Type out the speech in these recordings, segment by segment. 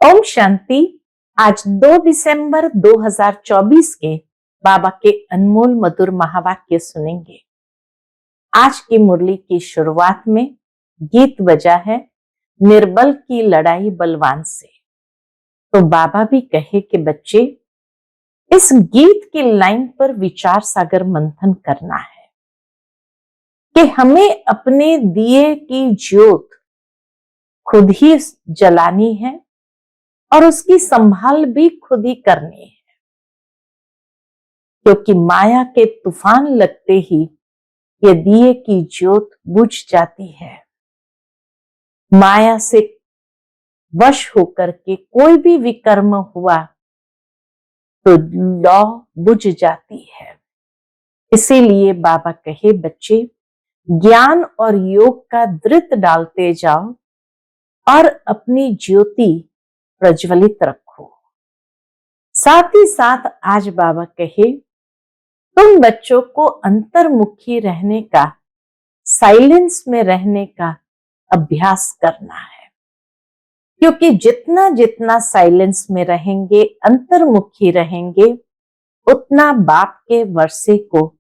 ओम शांति। आज 2 दिसंबर 2024 के बाबा के अनमोल मधुर महावाक्य सुनेंगे। आज की मुरली की शुरुआत में गीत बजा है, निर्बल की लड़ाई बलवान से। तो बाबा भी कहे कि बच्चे, इस गीत की लाइन पर विचार सागर मंथन करना है कि हमें अपने दिए की ज्योत खुद ही जलानी है और उसकी संभाल भी खुद ही करनी है, क्योंकि माया के तूफान लगते ही ये दिए की ज्योत बुझ जाती है। माया से वश होकर के कोई भी विकर्म हुआ तो लौ बुझ जाती है। इसीलिए बाबा कहे बच्चे, ज्ञान और योग का धृत डालते जाओ और अपनी ज्योति प्रज्वलित रखो। साथ ही साथ आज बाबा कहे, तुम बच्चों को अंतर्मुखी रहने का, साइलेंस में रहने का अभ्यास करना है, क्योंकि जितना जितना साइलेंस में रहेंगे, अंतर्मुखी रहेंगे, उतना बाप के वर्षे को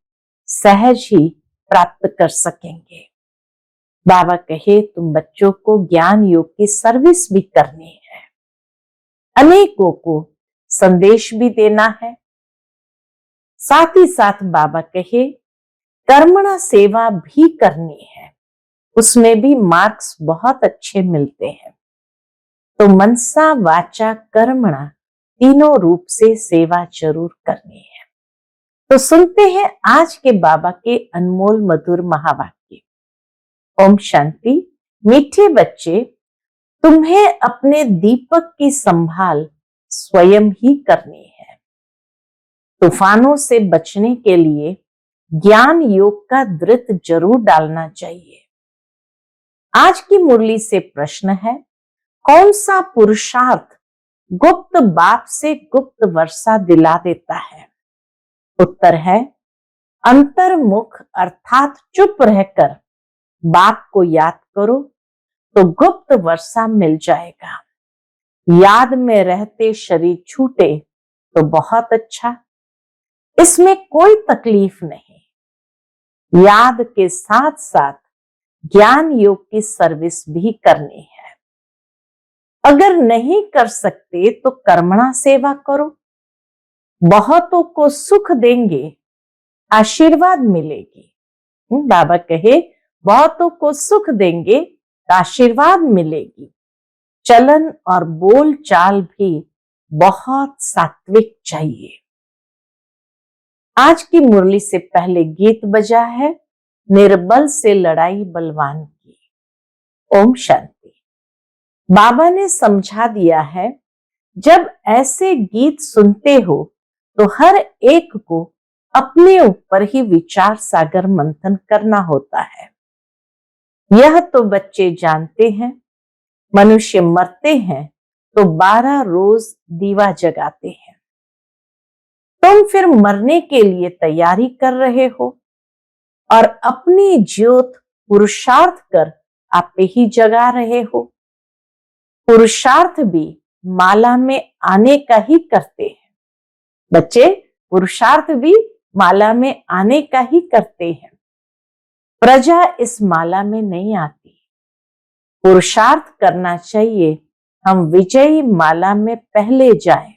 सहज ही प्राप्त कर सकेंगे। बाबा कहे तुम बच्चों को ज्ञान योग की सर्विस भी करनी है, अनेकों को संदेश भी देना है। साथ ही साथ बाबा कहे कर्मणा सेवा भी करनी है, उसमें भी मार्क्स बहुत अच्छे मिलते हैं। तो मनसा वाचा कर्मणा तीनों रूप से सेवा जरूर करनी है। तो सुनते हैं आज के बाबा के अनमोल मधुर महावाक्य। ओम शांति। मीठे बच्चे, तुम्हें अपने दीपक की संभाल स्वयं ही करनी है। तूफानों से बचने के लिए ज्ञान योग का धृत जरूर डालना चाहिए। आज की मुरली से प्रश्न है, कौन सा पुरुषार्थ गुप्त बाप से गुप्त वर्षा दिला देता है? उत्तर है, अंतर्मुख अर्थात चुप रहकर बाप को याद करो तो गुप्त वर्षा मिल जाएगा। याद में रहते शरीर छूटे तो बहुत अच्छा, इसमें कोई तकलीफ नहीं। याद के साथ साथ ज्ञान योग की सर्विस भी करनी है। अगर नहीं कर सकते तो कर्मणा सेवा करो, बहुतों को सुख देंगे, आशीर्वाद मिलेगी। बाबा कहे बहुतों को सुख देंगे, आशीर्वाद मिलेगी। चलन और बोल चाल भी बहुत सात्विक चाहिए। आज की मुरली से पहले गीत बजा है, निर्बल से लड़ाई बलवान की। ओम शांति। बाबा ने समझा दिया है, जब ऐसे गीत सुनते हो तो हर एक को अपने ऊपर ही विचार सागर मंथन करना होता है। यह तो बच्चे जानते हैं, मनुष्य मरते हैं तो 12 रोज दीवा जगाते हैं। तुम फिर मरने के लिए तैयारी कर रहे हो और अपनी ज्योत पुरुषार्थ कर आप ही जगा रहे हो। पुरुषार्थ भी माला में आने का ही करते हैं। बच्चे, पुरुषार्थ भी माला में आने का ही करते हैं। प्रजा इस माला में नहीं आती। पुरुषार्थ करना चाहिए, हम विजयी माला में पहले जाएं।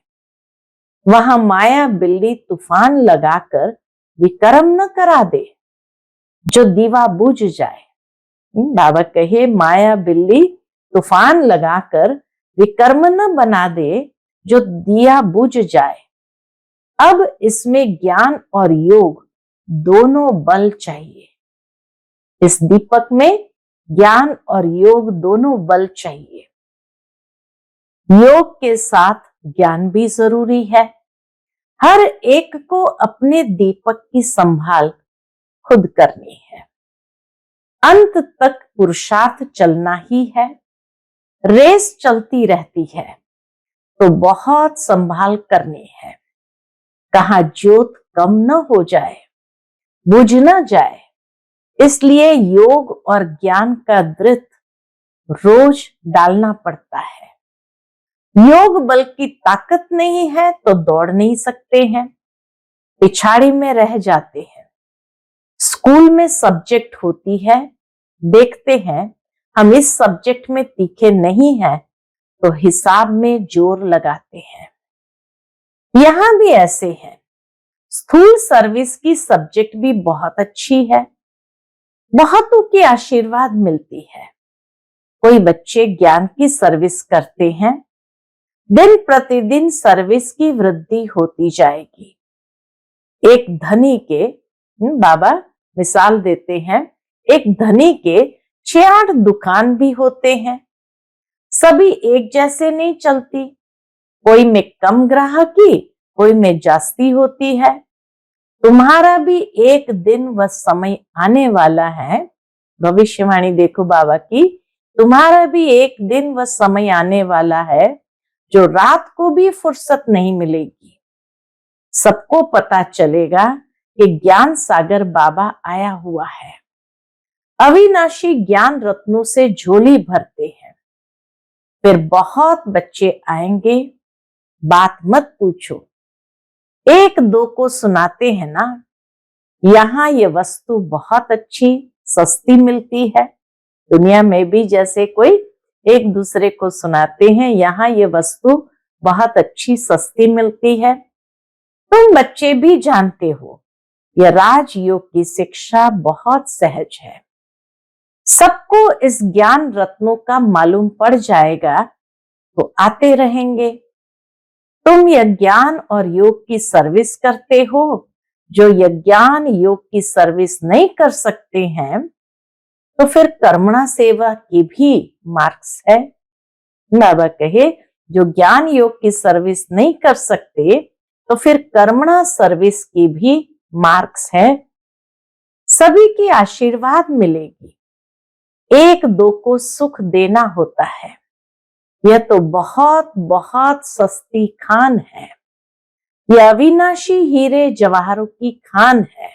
वहां माया बिल्ली तूफान लगाकर विकर्म न करा दे, जो दीवा बुझ जाए। बाबा कहे माया बिल्ली तूफान लगाकर विकर्म न बना दे, जो दिया बुझ जाए। अब इसमें ज्ञान और योग दोनों बल चाहिए। इस दीपक में ज्ञान और योग दोनों बल चाहिए। योग के साथ ज्ञान भी जरूरी है। हर एक को अपने दीपक की संभाल खुद करनी है। अंत तक पुरुषार्थ चलना ही है। रेस चलती रहती है तो बहुत संभाल करनी है। कहाँ ज्योत कम न हो जाए, बुझ न जाए, इसलिए योग और ज्ञान का धृत रोज डालना पड़ता है। योग बल की ताकत नहीं है तो दौड़ नहीं सकते हैं, पिछाड़ी में रह जाते हैं। स्कूल में सब्जेक्ट होती है, देखते हैं हम इस सब्जेक्ट में तीखे नहीं हैं तो हिसाब में जोर लगाते हैं। यहां भी ऐसे है। स्थूल सर्विस की सब्जेक्ट भी बहुत अच्छी है, बहुतों की आशीर्वाद मिलती है। कोई बच्चे ज्ञान की सर्विस करते हैं, दिन प्रतिदिन सर्विस की वृद्धि होती जाएगी। एक धनी के बाबा मिसाल देते हैं, एक धनी के 6-8 दुकान भी होते हैं, सभी एक जैसे नहीं चलती, कोई में कम ग्राहकी, कोई में जास्ती होती है। तुम्हारा भी एक दिन व समय आने वाला है, भविष्यवाणी देखो बाबा की, तुम्हारा भी एक दिन व समय आने वाला है जो रात को भी फुर्सत नहीं मिलेगी। सबको पता चलेगा कि ज्ञान सागर बाबा आया हुआ है। अविनाशी ज्ञान रत्नों से झोली भरते हैं। फिर बहुत बच्चे आएंगे, बात मत पूछो, एक दो को सुनाते हैं ना, यहाँ ये वस्तु बहुत अच्छी सस्ती मिलती है। दुनिया में भी जैसे कोई एक दूसरे को सुनाते हैं, यहाँ ये वस्तु बहुत अच्छी सस्ती मिलती है। तुम बच्चे भी जानते हो यह राजयोग की शिक्षा बहुत सहज है। सबको इस ज्ञान रत्नों का मालूम पड़ जाएगा तो आते रहेंगे। तुम यह ज्ञान और योग की सर्विस करते हो, जो यह ज्ञान योग की सर्विस नहीं कर सकते हैं तो फिर कर्मणा सेवा की भी मार्क्स है। बाबा कहे जो ज्ञान योग की सर्विस नहीं कर सकते तो फिर कर्मणा सर्विस की भी मार्क्स है। सभी की आशीर्वाद मिलेगी, एक दो को सुख देना होता है। यह तो बहुत बहुत सस्ती खान है, यह अविनाशी हीरे जवाहरों की खान है।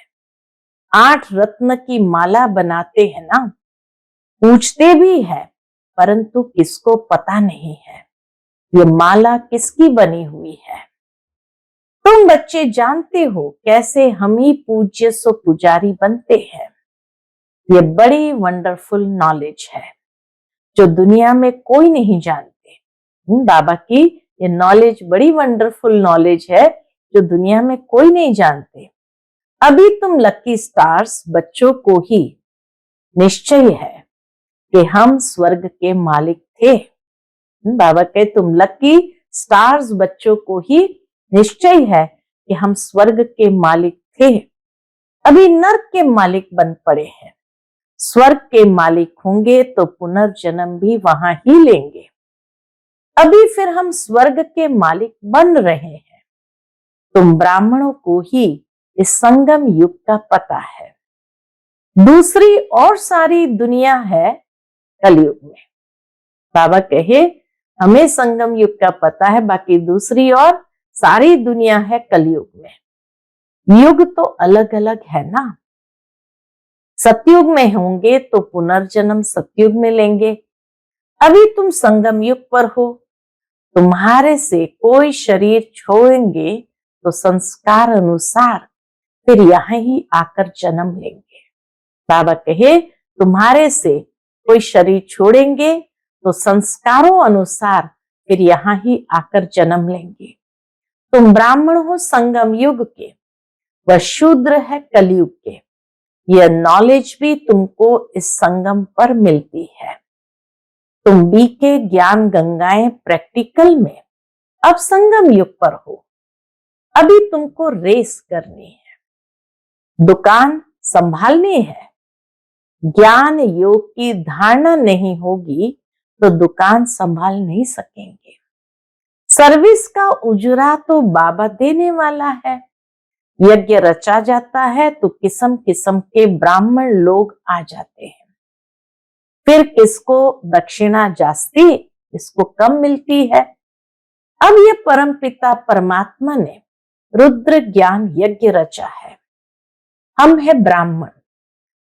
8 रत्न की माला बनाते हैं ना, पूछते भी है परंतु किसको पता नहीं है ये माला किसकी बनी हुई है। तुम बच्चे जानते हो कैसे हम ही पूज्य सो पुजारी बनते हैं। ये बड़ी वंडरफुल नॉलेज है जो दुनिया में कोई नहीं जानते। बाबा की ये नॉलेज बड़ी वंडरफुल नॉलेज है जो दुनिया में कोई नहीं जानते। अभी तुम लकी स्टार्स बच्चों को ही निश्चय है कि हम स्वर्ग के मालिक थे। बाबा कहे तुम लकी स्टार्स बच्चों को ही निश्चय है कि हम स्वर्ग के मालिक थे। अभी नर्क के मालिक बन पड़े हैं, स्वर्ग के मालिक होंगे तो पुनर्जन्म भी वहां ही लेंगे। अभी फिर हम स्वर्ग के मालिक बन रहे हैं। तुम ब्राह्मणों को ही इस संगम युग का पता है, दूसरी और सारी दुनिया है कलयुग में। बाबा कहे हमें संगम युग का पता है, बाकी दूसरी और सारी दुनिया है कलयुग में। युग तो अलग अलग है ना, सतयुग में होंगे तो पुनर्जन्म सतयुग में लेंगे। अभी तुम संगम युग पर हो, तुम्हारे से कोई शरीर छोड़ेंगे तो संस्कार अनुसार फिर यहां ही आकर जन्म लेंगे। बाबा कहे तुम्हारे से कोई शरीर छोड़ेंगे तो संस्कारों अनुसार फिर यहां ही आकर जन्म लेंगे। तुम ब्राह्मण हो संगम युग के, वह शूद्र है कलयुग के। यह नॉलेज भी तुमको इस संगम पर मिलती है। तुम बीके ज्ञान गंगाएं प्रैक्टिकल में अब संगम युग पर हो। अभी तुमको रेस करनी है, दुकान संभालनी है। ज्ञान योग की धारणा नहीं होगी तो दुकान संभाल नहीं सकेंगे। सर्विस का उजरा तो बाबा देने वाला है। यज्ञ रचा जाता है तो किस्म किस्म के ब्राह्मण लोग आ जाते हैं। फिर किसको दक्षिणा जास्ती, किसको कम मिलती है। अब ये परमपिता परमात्मा ने रुद्र ज्ञान यज्ञ रचा है। हम है ब्राह्मण,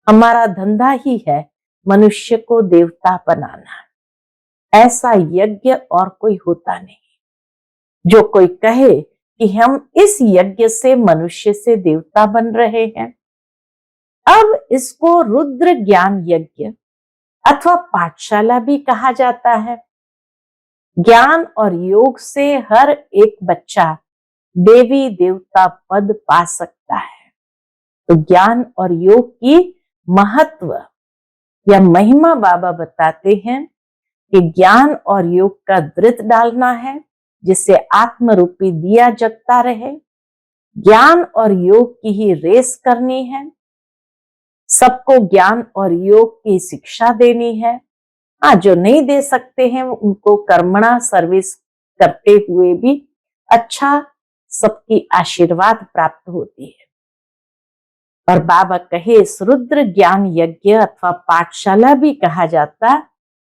हमारा धंधा ही है मनुष्य को देवता बनाना। ऐसा यज्ञ और कोई होता नहीं। जो कोई कहे कि हम इस यज्ञ से मनुष्य से देवता बन रहे हैं, अब इसको रुद्र ज्ञान यज्ञ अथवा पाठशाला भी कहा जाता है। ज्ञान और योग से हर एक बच्चा देवी देवता पद पा सकता है। तो ज्ञान और योग की महत्व या महिमा बाबा बताते हैं कि ज्ञान और योग का दृढ़ डालना है, जिससे आत्म रूपी दिया जगता रहे। ज्ञान और योग की ही रेस करनी है, सबको ज्ञान और योग की शिक्षा देनी है। हाँ, जो नहीं दे सकते हैं उनको कर्मणा सर्विस करते हुए भी अच्छा सबकी आशीर्वाद प्राप्त होती है। और बाबा कहे इस रुद्र ज्ञान यज्ञ अथवा पाठशाला भी कहा जाता,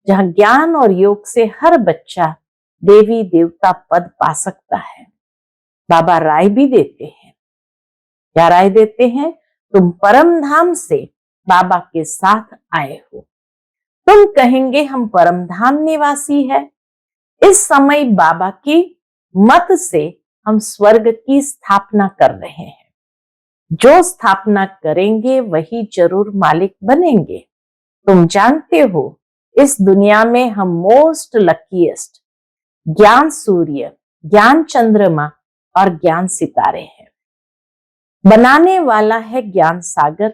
जहां ज्ञान और योग से हर बच्चा देवी देवता पद पा सकता है। बाबा राय भी देते हैं। क्या राय देते हैं? तुम परम धाम से बाबा के साथ आए हो। तुम कहेंगे हम परम धाम निवासी है। इस समय बाबा की मत से हम स्वर्ग की स्थापना कर रहे हैं। जो स्थापना करेंगे वही जरूर मालिक बनेंगे। तुम जानते हो इस दुनिया में हम मोस्ट लकीएस्ट ज्ञान सूर्य, ज्ञान चंद्रमा और ज्ञान सितारे हैं। बनाने वाला है ज्ञान सागर।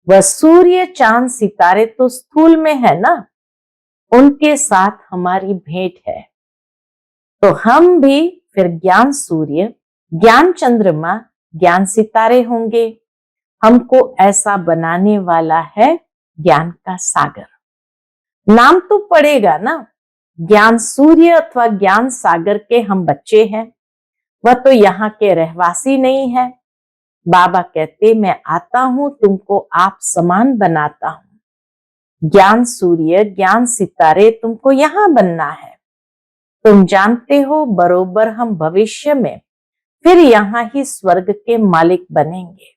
वह सूर्य चांद सितारे तो स्थूल में है ना, उनके साथ हमारी भेंट है। तो हम भी फिर ज्ञान सूर्य, ज्ञान चंद्रमा, ज्ञान सितारे होंगे। हमको ऐसा बनाने वाला है ज्ञान का सागर। नाम तो पड़ेगा ना, ज्ञान सूर्य अथवा ज्ञान सागर के हम बच्चे हैं। वह तो यहाँ के रहवासी नहीं है। बाबा कहते मैं आता हूं, तुमको आप समान बनाता हूं। ज्ञान सूर्य, ज्ञान सितारे तुमको यहां बनना है। तुम जानते हो बरोबर हम भविष्य में फिर यहां ही स्वर्ग के मालिक बनेंगे।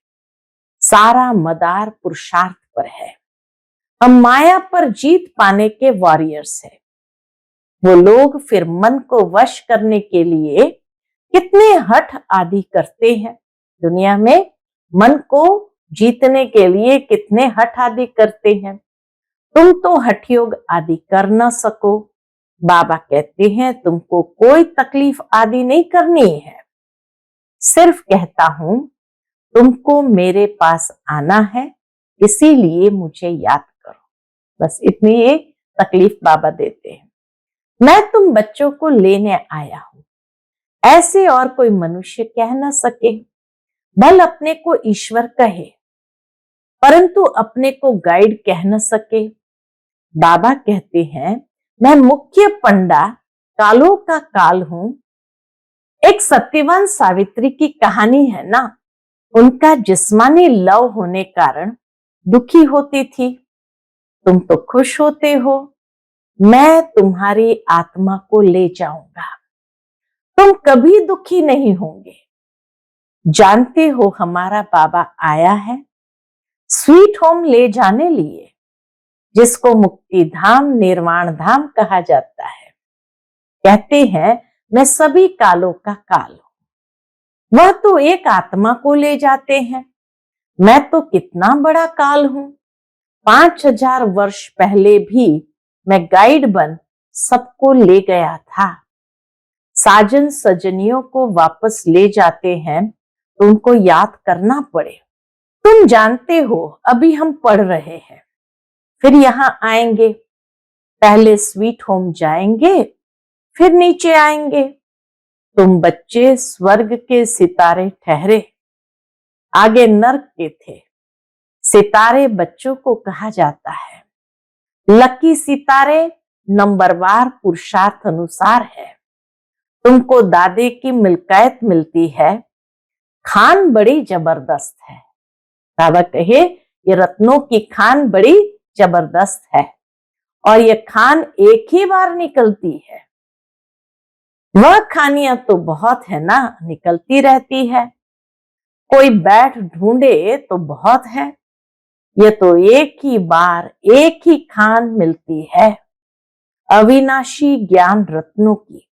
सारा मदार पुरुषार्थ पर है। हम माया पर जीत पाने के वॉरियर्स हैं। वो लोग फिर मन को वश करने के लिए कितने हठ आदि करते हैं। दुनिया में मन को जीतने के लिए कितने हठ आदि करते हैं। तुम तो हठ योग आदि कर न सको। बाबा कहते हैं तुमको कोई तकलीफ आदि नहीं करनी है। सिर्फ कहता हूं तुमको मेरे पास आना है, इसीलिए मुझे याद करो। बस इतनी ये तकलीफ बाबा देते हैं। मैं तुम बच्चों को लेने आया हूं, ऐसे और कोई मनुष्य कह न सके। भल अपने को ईश्वर कहे, परंतु अपने को गाइड कह न सके। बाबा कहते हैं मैं मुख्य पंडा कालों का काल हूं। एक सत्यवान सावित्री की कहानी है ना, उनका जिस्मानी लव होने कारण दुखी होती थी। तुम तो खुश होते हो। मैं तुम्हारी आत्मा को ले जाऊंगा, तुम कभी दुखी नहीं होंगे। जानते हो हमारा बाबा आया है स्वीट होम ले जाने लिए, जिसको मुक्ति धाम, निर्वाण धाम कहा जाता है। कहते हैं मैं सभी कालों का काल हूं। वह तो एक आत्मा को ले जाते हैं, मैं तो कितना बड़ा काल हूं। 5000 वर्ष पहले भी मैं गाइड बन सबको ले गया था। साजन सजनियों को वापस ले जाते हैं तो उनको याद करना पड़े। तुम जानते हो अभी हम पढ़ रहे हैं, फिर यहां आएंगे। पहले स्वीट होम जाएंगे, फिर नीचे आएंगे। तुम बच्चे स्वर्ग के सितारे ठहरे, आगे नर्क के थे। सितारे बच्चों को कहा जाता है। लकी सितारे नंबरवार पुरुषार्थ अनुसार है। तुमको दादे की मिल्कियत मिलती है। खान बड़ी जबरदस्त है। बाबा कहे ये रत्नों की खान बड़ी जबरदस्त है और ये खान एक ही बार निकलती है। वह खानियां तो बहुत है ना, निकलती रहती है। कोई बैठ ढूंढे तो बहुत है। ये तो एक ही बार एक ही खान मिलती है, अविनाशी ज्ञान रत्नों की।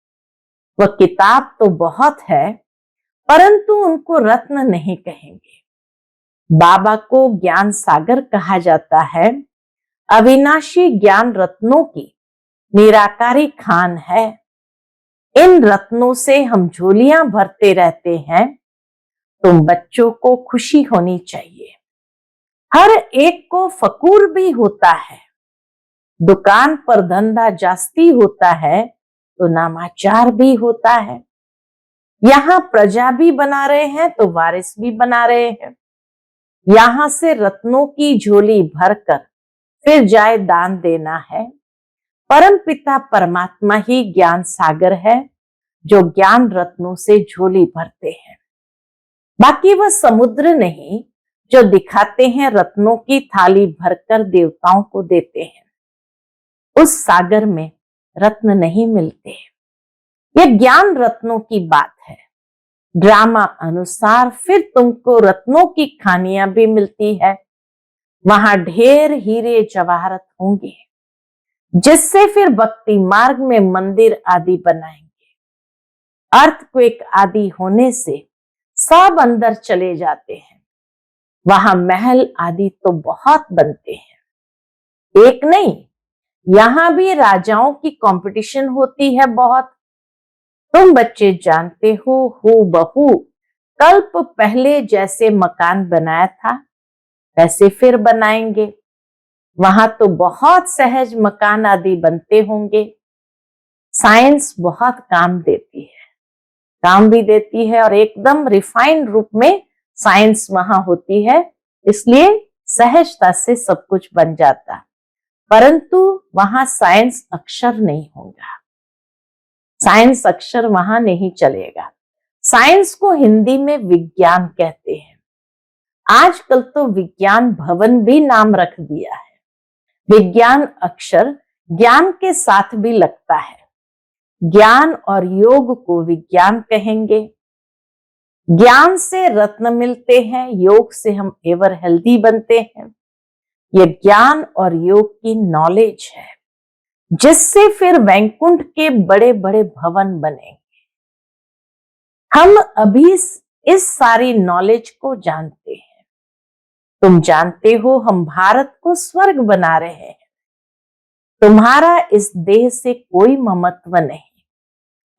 वह किताब तो बहुत है, परंतु उनको रत्न नहीं कहेंगे। बाबा को ज्ञान सागर कहा जाता है। अविनाशी ज्ञान रत्नों की निराकारी खान है। इन रत्नों से हम झोलियां भरते रहते हैं। तुम बच्चों को खुशी होनी चाहिए। हर एक को फकूर भी होता है। दुकान पर धंधा जास्ती होता है तो नामाचार भी होता है। यहां प्रजा भी बना रहे हैं तो वारिस भी बना रहे हैं। यहां से रत्नों की झोली भरकर फिर जाए दान देना है। परम पिता परमात्मा ही ज्ञान सागर है, जो ज्ञान रत्नों से झोली भरते हैं। बाकी वह समुद्र नहीं जो दिखाते हैं, रत्नों की थाली भरकर देवताओं को देते हैं। उस सागर में रत्न नहीं मिलते। यह ज्ञान रत्नों की बात है। ड्रामा अनुसार फिर तुमको रत्नों की खानियां भी मिलती है। वहां ढेर हीरे जवाहरत होंगे, जिससे फिर भक्ति मार्ग में मंदिर आदि बनाएंगे। अर्थक्वेक आदि होने से सब अंदर चले जाते हैं। वहां महल आदि तो बहुत बनते हैं, एक नहीं, यहां भी राजाओं की कंपटीशन होती है बहुत। तुम बच्चे जानते हो, हूबहू कल्प पहले जैसे मकान बनाया था वैसे फिर बनाएंगे। वहां तो बहुत सहज मकान आदि बनते होंगे। साइंस बहुत काम देती है, काम भी देती है, और एकदम रिफाइंड रूप में साइंस वहां होती है, इसलिए सहजता से सब कुछ बन जाता। परंतु वहां साइंस अक्षर नहीं होगा। साइंस अक्षर वहां नहीं चलेगा। साइंस को हिंदी में विज्ञान कहते हैं। आजकल तो विज्ञान भवन भी नाम रख दिया है। विज्ञान अक्षर ज्ञान के साथ भी लगता है। ज्ञान और योग को विज्ञान कहेंगे। ज्ञान से रत्न मिलते हैं, योग से हम एवर हेल्दी बनते हैं। यह ज्ञान और योग की नॉलेज है, जिससे फिर वैकुंठ के बड़े बड़े भवन बनेंगे। हम अभी इस सारी नॉलेज को जानते हैं। तुम जानते हो हम भारत को स्वर्ग बना रहे हैं। तुम्हारा इस देह से कोई ममत्व नहीं।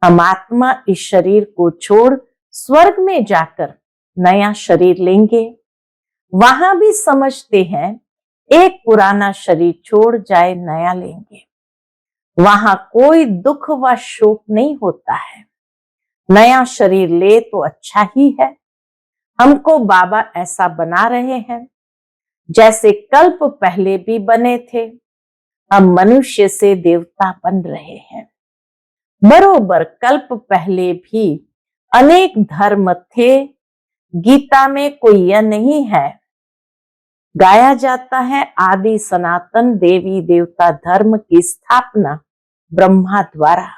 हम आत्मा इस शरीर को छोड़ स्वर्ग में जाकर नया शरीर लेंगे। वहां भी समझते हैं एक पुराना शरीर छोड़ जाए नया लेंगे। वहां कोई दुख व शोक नहीं होता है। नया शरीर ले तो अच्छा ही है। हमको बाबा ऐसा बना रहे हैं जैसे कल्प पहले भी बने थे। हम मनुष्य से देवता बन रहे हैं। बरोबर कल्प पहले भी अनेक धर्म थे। गीता में कोई यह नहीं है। गाया जाता है आदि सनातन देवी देवता धर्म की स्थापना ब्रह्मा द्वारा।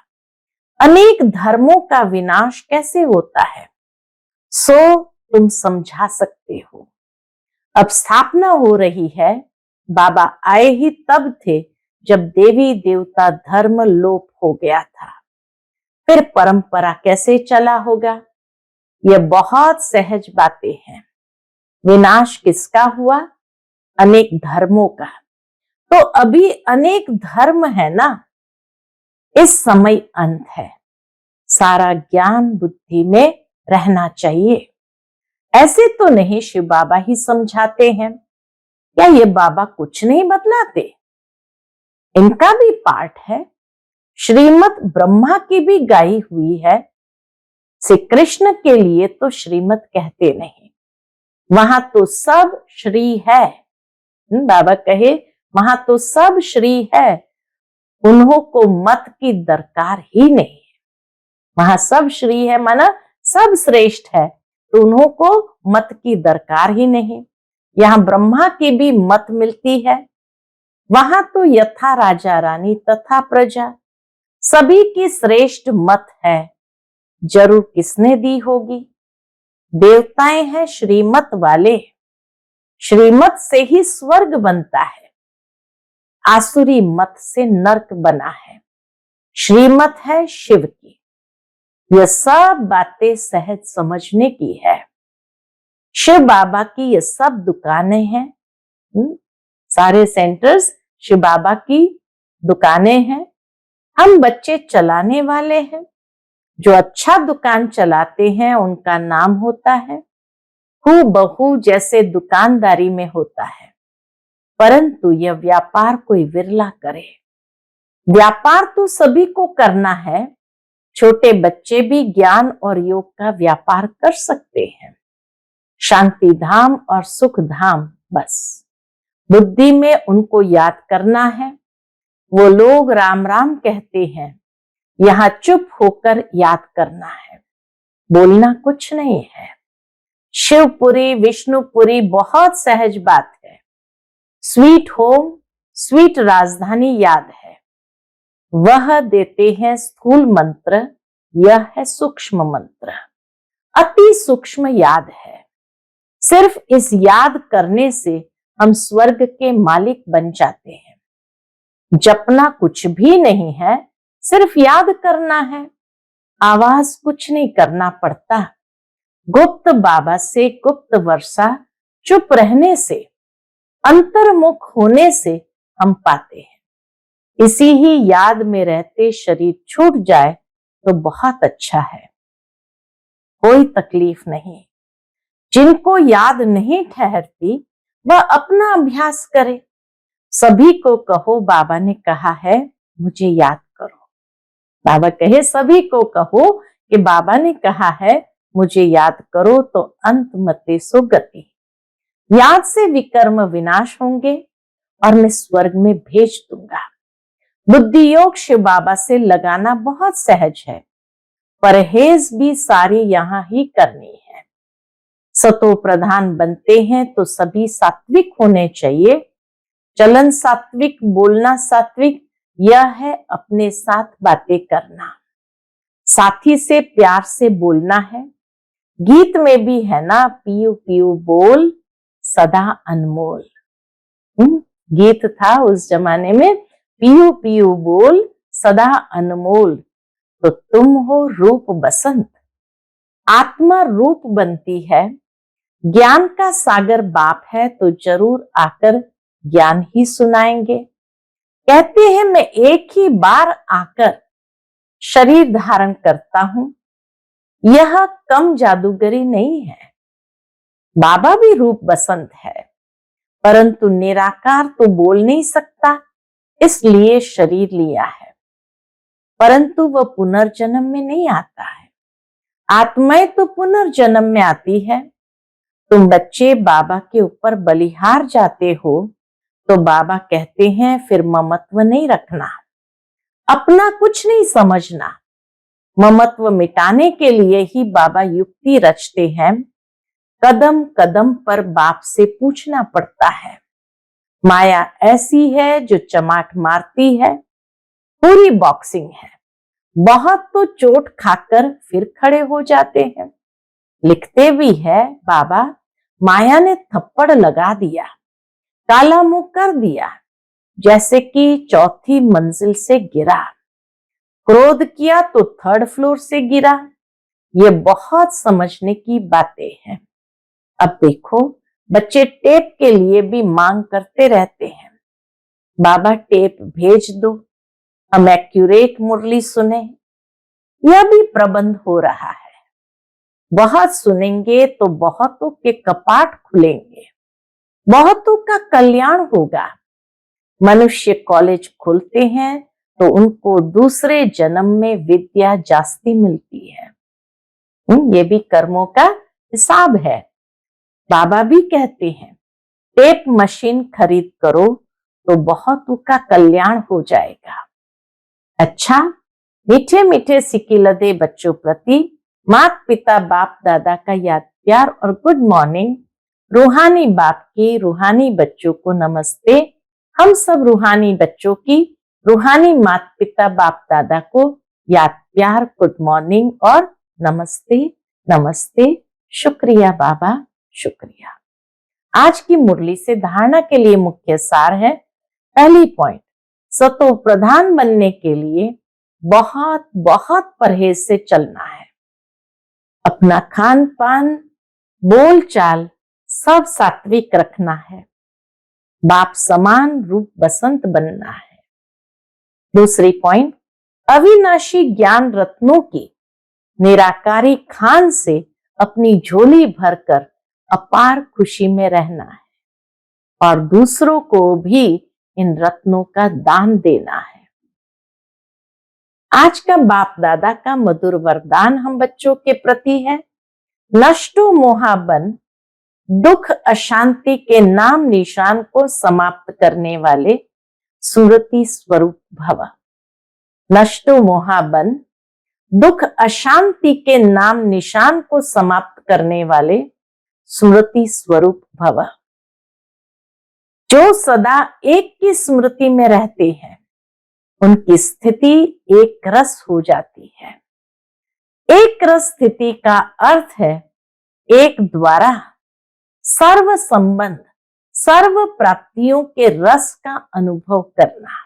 अनेक धर्मों का विनाश कैसे होता है, सो तुम समझा सकते हो। अब स्थापना हो रही है। बाबा आए ही तब थे जब देवी देवता धर्म लोप हो गया था। फिर परंपरा कैसे चला होगा? यह बहुत सहज बातें हैं। विनाश किसका हुआ? अनेक धर्मों का। तो अभी अनेक धर्म है ना। इस समय अंत है। सारा ज्ञान बुद्धि में रहना चाहिए। ऐसे तो नहीं शिव बाबा ही समझाते हैं। क्या ये बाबा कुछ नहीं बतलाते? इनका भी पाठ है। श्रीमत ब्रह्मा की भी गाई हुई है। श्री कृष्ण के लिए तो श्रीमत कहते नहीं। वहां तो सब श्री है। बाबा कहे वहां तो सब श्री है, उन्हों को मत की दरकार ही नहीं है। वहां सब श्री है माना सब श्रेष्ठ है, तो उन्हों को मत की दरकार ही नहीं। यहाँ ब्रह्मा की भी मत मिलती है। वहां तो यथा राजा रानी तथा प्रजा, सभी की श्रेष्ठ मत है। जरूर किसने दी होगी? देवताएं हैं श्रीमत वाले। श्रीमत से ही स्वर्ग बनता है। आसुरी मत से नर्क बना है। श्रीमत है शिव की। यह सब बातें सहज समझने की है। शिव बाबा की ये सब दुकानें हैं, सारे सेंटर्स शिव बाबा की दुकानें हैं। हम बच्चे चलाने वाले हैं। जो अच्छा दुकान चलाते हैं उनका नाम होता है, हूबहू जैसे दुकानदारी में होता है, परंतु यह व्यापार कोई विरला करे। व्यापार तो सभी को करना है। छोटे बच्चे भी ज्ञान और योग का व्यापार कर सकते हैं। शांति धाम और सुख धाम, बस बुद्धि में उनको याद करना है। वो लोग राम राम कहते हैं, यहाँ चुप होकर याद करना है, बोलना कुछ नहीं है। शिवपुरी विष्णुपुरी बहुत सहज बात है। स्वीट होम, स्वीट राजधानी याद है। वह देते हैं स्थूल मंत्र, यह है सूक्ष्म मंत्र, अति सूक्ष्म याद है। सिर्फ इस याद करने से हम स्वर्ग के मालिक बन जाते हैं। जपना कुछ भी नहीं है, सिर्फ याद करना है। आवाज कुछ नहीं करना पड़ता। गुप्त बाबा से गुप्त वर्षा, चुप रहने से, अंतर्मुख होने से हम पाते हैं। इसी ही याद में रहते शरीर छूट जाए तो बहुत अच्छा है, कोई तकलीफ नहीं। जिनको याद नहीं ठहरती वह अपना अभ्यास करे। सभी को कहो बाबा ने कहा है मुझे याद करो। बाबा कहे सभी को कहो कि बाबा ने कहा है मुझे याद करो, तो अंत मते सुगति। याद से विकर्म विनाश होंगे और मैं स्वर्ग में भेज दूंगा। बुद्धि योग शिव बाबा से लगाना बहुत सहज है। परहेज भी सारी यहाँ ही करनी है। सतो प्रधान बनते हैं तो सभी सात्विक होने चाहिए। चलन सात्विक, बोलना सात्विक, यह है अपने साथ बातें करना। साथी से प्यार से बोलना है। गीत में भी है ना, पीयू पीयू बोल सदा अनमोल। गीत था उस जमाने में, पीयू पीयू बोल सदा अनमोल। तो तुम हो रूप बसंत। आत्मा रूप बनती है। ज्ञान का सागर बाप है तो जरूर आकर ज्ञान ही सुनाएंगे। कहते हैं मैं एक ही बार आकर शरीर धारण करता हूं, यह कम जादूगरी नहीं है। बाबा भी रूप बसंत है, परंतु निराकार तो बोल नहीं सकता, इसलिए शरीर लिया है। परंतु वह पुनर्जन्म में नहीं आता है। आत्माएं तो पुनर्जन्म में आती है। तुम बच्चे बाबा के ऊपर बलिहार जाते हो तो बाबा कहते हैं फिर ममत्व नहीं रखना, अपना कुछ नहीं समझना। ममत्व मिटाने के लिए ही बाबा युक्ति रचते हैं। कदम कदम पर बाप से पूछना पड़ता है। माया ऐसी है जो चमाट मारती है, पूरी बॉक्सिंग है। बहुत तो चोट खाकर फिर खड़े हो जाते हैं। लिखते भी है बाबा, माया ने थप्पड़ लगा दिया, काला मुंह कर दिया, जैसे कि चौथी मंजिल से गिरा। क्रोध किया तो 3rd फ्लोर से गिरा। ये बहुत समझने की बातें हैं। अब देखो बच्चे टेप के लिए भी मांग करते रहते हैं, बाबा टेप भेज दो, हम एक्यूरेट मुरली सुने। यह भी प्रबंध हो रहा है। बहुत सुनेंगे तो बहुतों के कपाट खुलेंगे, बहुतों का कल्याण होगा। मनुष्य कॉलेज खोलते हैं तो उनको दूसरे जन्म में विद्या जास्ती मिलती है। ये भी कर्मों का हिसाब है। बाबा भी कहते हैं टेप मशीन खरीद करो तो बहुतों का कल्याण हो जाएगा। अच्छा, मीठे मीठे सिकिलदे बच्चों प्रति माता पिता बाप दादा का याद प्यार और गुड मॉर्निंग। रूहानी बाप के रूहानी बच्चों को नमस्ते। हम सब रूहानी बच्चों की रूहानी माता पिता बाप दादा को याद प्यार, गुड मॉर्निंग और नमस्ते नमस्ते। शुक्रिया बाबा, शुक्रिया। आज की मुरली से धारणा के लिए मुख्य सार है। पहली पॉइंट, सतो प्रधान बनने के लिए बहुत बहुत परहेज से चलना है। अपना खान पान, बोल चाल सब सात्विक रखना है। बाप समान रूप बसंत बनना है। दूसरी पॉइंट, अविनाशी ज्ञान रत्नों की निराकारी खान से अपनी झोली भरकर अपार खुशी में रहना है और दूसरों को भी इन रत्नों का दान देना है। आज का बाप दादा का मधुर वरदान हम बच्चों के प्रति है, नष्टो मोहाबन, दुख अशांति के नाम निशान को समाप्त करने वाले सुरति स्वरूप भव। नष्टो मोहाबन, दुख अशांति के नाम निशान को समाप्त करने वाले सुरति स्वरूप भव। जो सदा एक की स्मृति में रहते हैं उनकी स्थिति एक रस हो जाती है। एक रस स्थिति का अर्थ है एक द्वारा सर्व संबंध, सर्व प्राप्तियों के रस का अनुभव करना।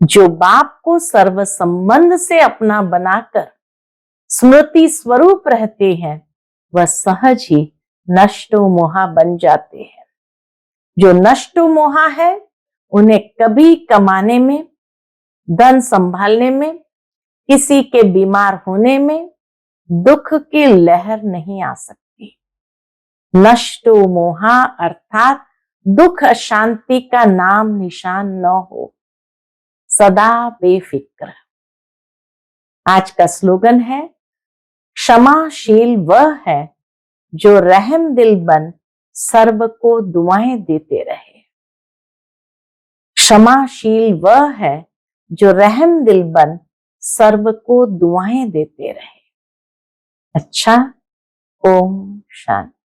जो बाप को सर्व संबंध से अपना बनाकर स्मृति स्वरूप रहते हैं वह सहज ही नष्टो मोहा बन जाते हैं। जो नष्टो मोहा है उन्हें कभी कमाने में, धन संभालने में, किसी के बीमार होने में दुख की लहर नहीं आ सकती। नष्टो मोहा अर्थात दुख अशांति का नाम निशान न हो, सदा बेफिक्र। आज का स्लोगन है, क्षमाशील वह है जो रहम दिल बन सर्व को दुआएं देते रहे। क्षमाशील वह है जो रहम दिल बन सर्व को दुआएं देते रहे। अच्छा, ओम शांति।